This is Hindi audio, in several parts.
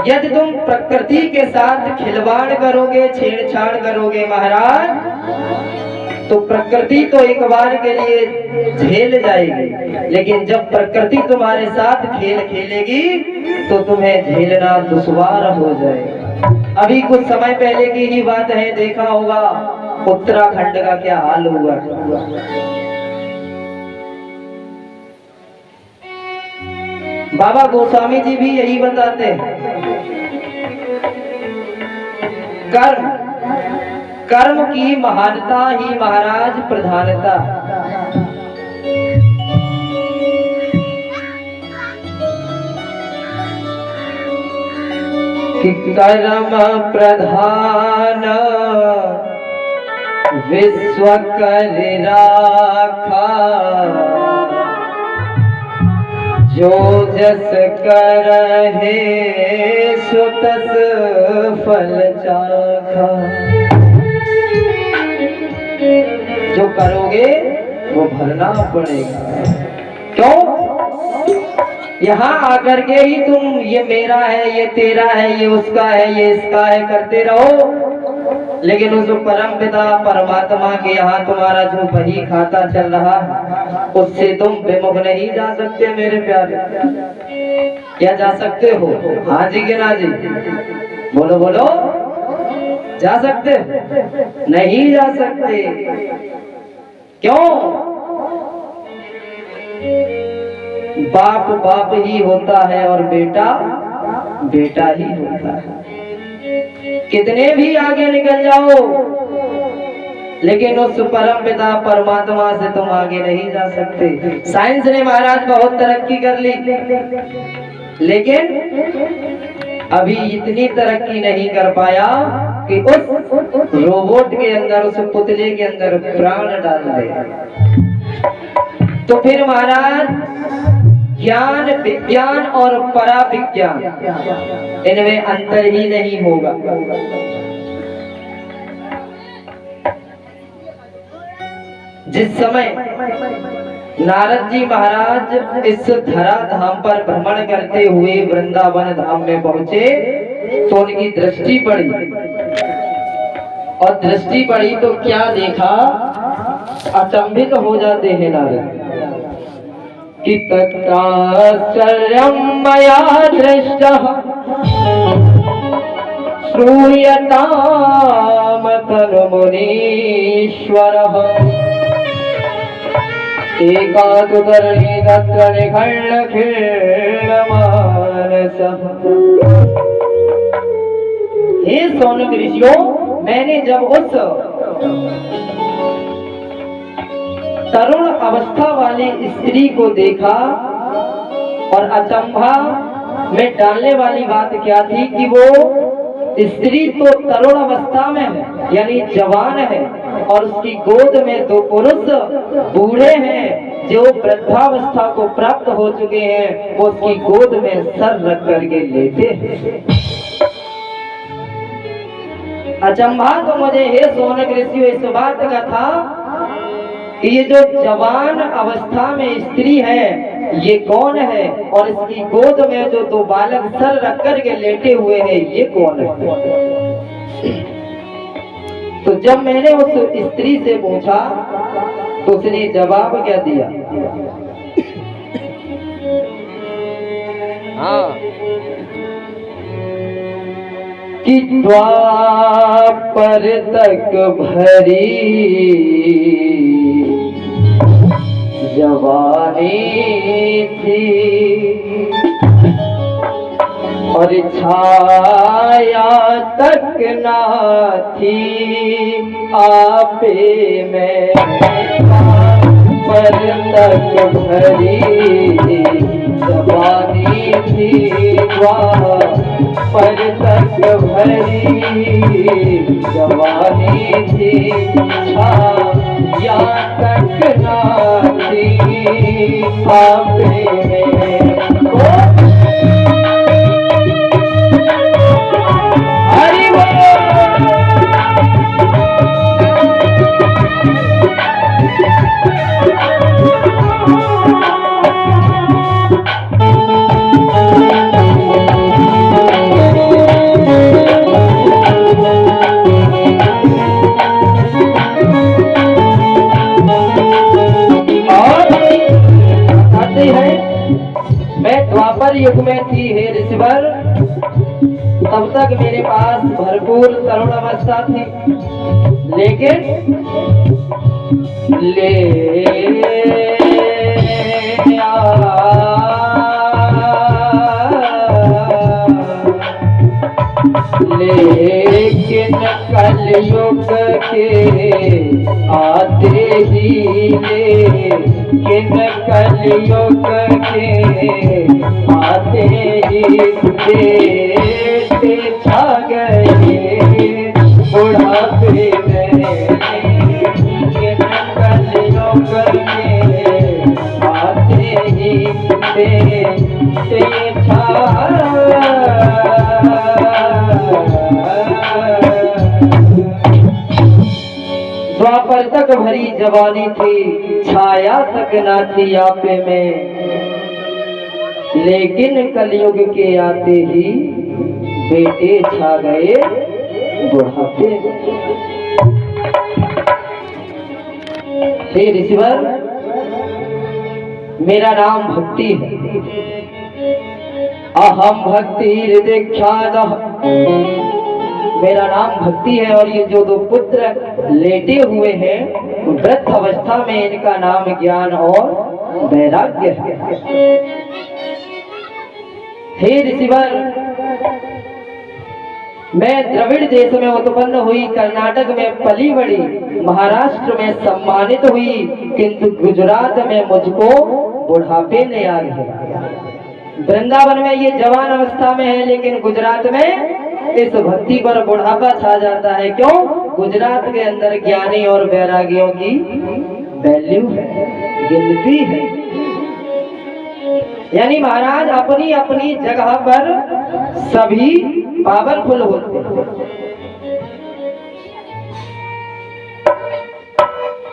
यदि तुम प्रकृति के साथ खिलवाड़ करोगे, छेड़छाड़ करोगे महाराज, तो प्रकृति तो एक बार के लिए झेल जाएगी, लेकिन जब प्रकृति तुम्हारे साथ खेल खेलेगी तो तुम्हें झेलना दुश्वार हो जाएगा। अभी कुछ समय पहले की ही बात है, देखा होगा उत्तराखंड का क्या हाल हुआ। बाबा गोस्वामी जी भी यही बताते हैं, कर्म की महानता ही महाराज प्रधानता। कि कर्म प्रधान विश्व कर राखा, जो जस करहे सो तस फल चाखा। जो करोगे वो भरना पड़ेगा। क्यों? यहाँ आकर के ही तुम ये मेरा है, ये तेरा है, ये उसका है, ये इसका है करते रहो, लेकिन उस परम पिता परमात्मा के यहाँ तुम्हारा जो वही खाता चल रहा है उससे तुम विमुख नहीं जा सकते मेरे प्यारे। क्या जा सकते हो? हाँ जी कि ना जी? बोलो बोलो, जा सकते? नहीं जा सकते। क्यों? बाप बाप ही होता है और बेटा बेटा ही होता है। कितने भी आगे निकल जाओ, लेकिन उस परम पिता परमात्मा से तुम आगे नहीं जा सकते। साइंस ने महाराज बहुत तरक्की कर ली, लेकिन अभी इतनी तरक्की नहीं कर पाया कि उस रोबोट के अंदर, उस पुतले के अंदर प्राण डाल दे। तो फिर महाराज ज्ञान विज्ञान और पराविज्ञान, इनमें अंतर ही नहीं होगा। जिस समय नारद जी महाराज इस धरा धाम पर भ्रमण करते हुए वृंदावन धाम में पहुंचे, तो उनकी दृष्टि पड़ी, और दृष्टि पड़ी तो क्या देखा, अचंभित हो जाते हैं नारद कि तत्राश्चर्यं मया दृष्टः श्रूयतां तन्मुनीश्वरः। एकातुतर्हि तत्र निखण्ड खीर्णमानसः। हे सौनक ऋषियों, मैंने जब उस तरुण अवस्था वाली स्त्री को देखा, और अचंभा में डालने वाली बात क्या थी कि वो स्त्री तो तरुण अवस्था में है, यानी जवान है, और उसकी गोद में दो पुरुष बूढ़े हैं जो वृद्धावस्था को प्राप्त हो चुके हैं। वो उसकी गोद में सर रख करके लेटे हैं। अचंभा तो मुझे हे सौनक ऋषियों इस बात का था कि ये जो जवान अवस्था में स्त्री है ये कौन है, और इसकी गोद में जो दो बालक सर रख कर के लेटे हुए हैं ये कौन है। तो जब मैंने उस स्त्री से पूछा तो उसने जवाब क्या दिया, हाँ, कि द्वापर तक भरी जवानी थी, और छाया तक ना थी आपे में। पर तक भरी जवानी थी, पर तक भरी जवानी थी, छाया तक ना थी आपे में। तब तक मेरे पास भरपूर तरुण अवस्था थी, लेकिन लेकिन कलयुग के आते ही, लेकिन कलयुग के आते ही बेटे छा गए बुढ़ापे में। लेकिन कलयुग के आते ही बेटे छा द्वापर तक भरी जवानी थी, छाया तक ना थी आपे में, लेकिन कलयुग के आते ही बेटे छा गए बुढ़ापे। हे ऋषिवर, मेरा नाम भक्ति है। अहम भक्ति दीक्षादः, मेरा नाम भक्ति है। और ये जो दो पुत्र लेटे हुए हैं, वृद्ध अवस्था में, इनका नाम ज्ञान और वैराग्य है। हे ऋषिवर, मैं द्रविड़ देश में उत्पन्न हुई, कर्नाटक में पली बड़ी, महाराष्ट्र में सम्मानित हुई, किंतु गुजरात में मुझको बुढ़ापे ने आ गया। वृंदावन में ये जवान अवस्था में है, लेकिन गुजरात में इस भक्ति पर बुढ़ापा छा जाता है। क्यों? गुजरात के अंदर ज्ञानी और वैरागियों की वैल्यू है, गिनती है। यानी महाराज अपनी अपनी जगह पर सभी पावरफुल होते हैं।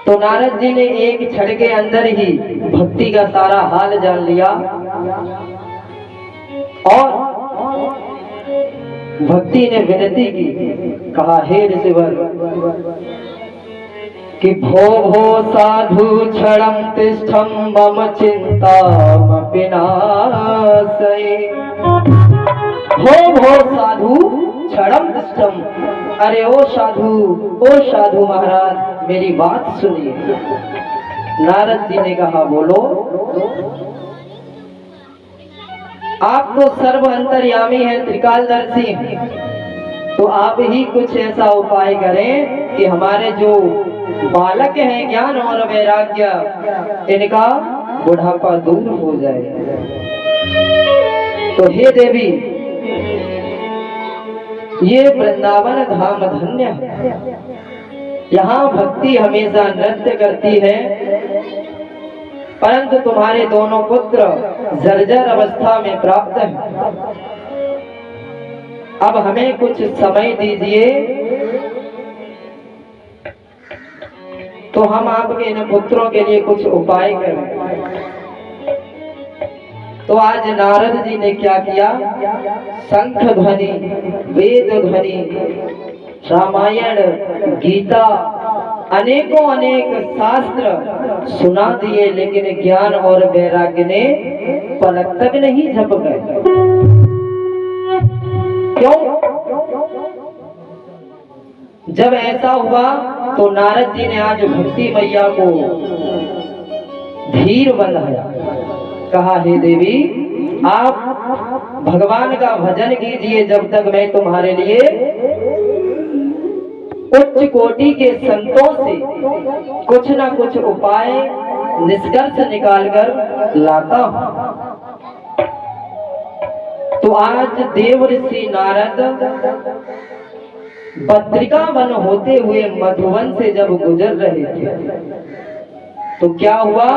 तो नारद जी ने एक क्षण के अंदर ही भक्ति का सारा हाल जान लिया और भक्ति ने विनती की, कहा हे ऋषिवर कि भो भो साधु क्षणं तिष्ठं मम चिन्तामपि नाशये। भो भो साधु क्षणं तिष्ठं, अरे ओ साधु महाराज मेरी बात सुनिए। नारद जी ने कहा बोलो। आप तो सर्व अंतर्यामी हैं, त्रिकालदर्शी हैं, तो आप ही कुछ ऐसा उपाय करें कि हमारे जो बालक हैं ज्ञान और वैराग्य, इनका बुढ़ापा दूर हो जाए। तो हे देवी, ये वृंदावन धाम धन्य है, यहाँ भक्ति हमेशा नृत्य करती है, परंतु तुम्हारे दोनों पुत्र जर्जर अवस्था में प्राप्त हैं। अब हमें कुछ समय दीजिए, तो हम आपके इन पुत्रों के लिए कुछ उपाय करें। तो आज नारद जी ने क्या किया? शंख ध्वनि, वेद ध्वनि, रामायण, गीता, अनेकों अनेक शास्त्र सुना दिए, लेकिन ज्ञान और वैराग्य ने पलक तक नहीं झप गए। क्यों? जब ऐसा हुआ तो नारद जी ने आज भक्ति मैया को धीर बनाया, कहा हे देवी आप भगवान का भजन कीजिए, जब तक मैं तुम्हारे लिए उच्च कोटि के संतों से कुछ ना कुछ उपाय निष्कर्ष निकालकर लाता हूं। तो आज देव ऋषि नारद बद्रिका वन होते हुए मधुवन से जब गुजर रहे थे, तो क्या हुआ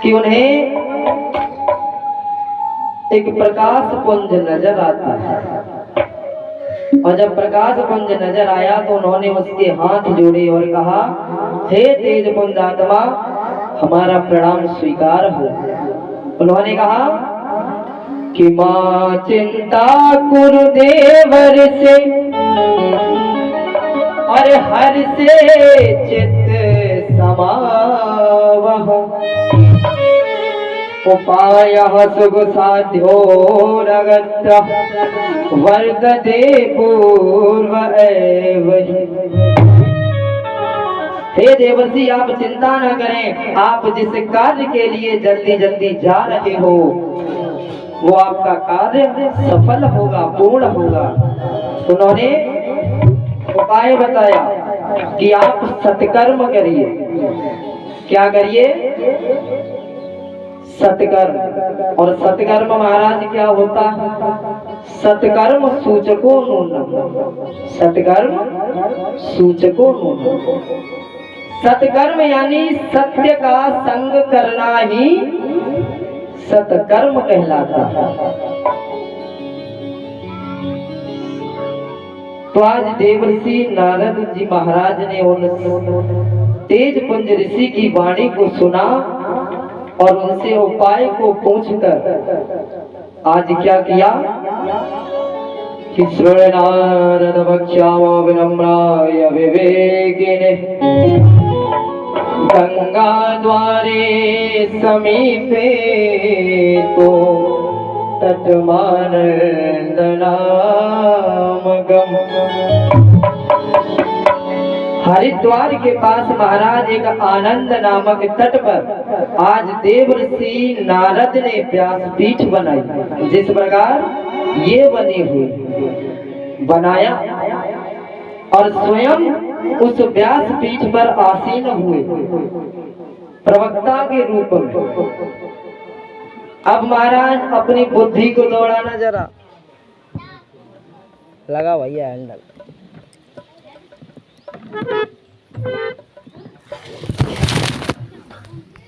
कि उन्हें एक प्रकाश पुंज नजर आता है। और जब प्रकाश पुंज नजर आया तो उन्होंने उसके हाथ जोड़े और कहा, हे तेज पुंज आत्मा, हमारा प्रणाम स्वीकार हो। उन्होंने कहा कि मां चिंता गुरुदेवर से और हर से चित समावह, उपायः सुसाध्यो रगत्र वर्तते पूर्व एव हि। हे देवर्षि, आप चिंता न करें, आप जिस कार्य के लिए जल्दी जल्दी जा रहे हो वो आपका कार्य सफल होगा, पूर्ण होगा। उन्होंने उपाय बताया कि आप सत्कर्म करिए। क्या करिए? सत्कर्म। और सत्कर्म महाराज क्या होता है? सत्कर्म सूचको नूनम। सत्कर्म सूचको नूनम। सत्कर्म यानी सत्य का संग करना ही सत्कर्म कहलाता है। तो आज देवर्षि नारद जी महाराज ने उन तेज पुंज ऋषि की वाणी को सुना और उनसे उपाय को पूछकर आज क्या किया कि श्रवण नारद वक्ष्यामो विनम्राय विवेकिने गंगा द्वारे समीपे तो तटमानंदनामगम। हरिद्वार के पास महाराज एक आनंद नामक तट पर आज देवर्षि नारद ने व्यासपीठ बनाई। जिस प्रकार ये बनी हुई बनाया और स्वयं उस व्यासपीठ पर आसीन हुए प्रवक्ता के रूप में। अब महाराज अपनी बुद्धि को दौड़ाना जरा लगा भैया हैंडल।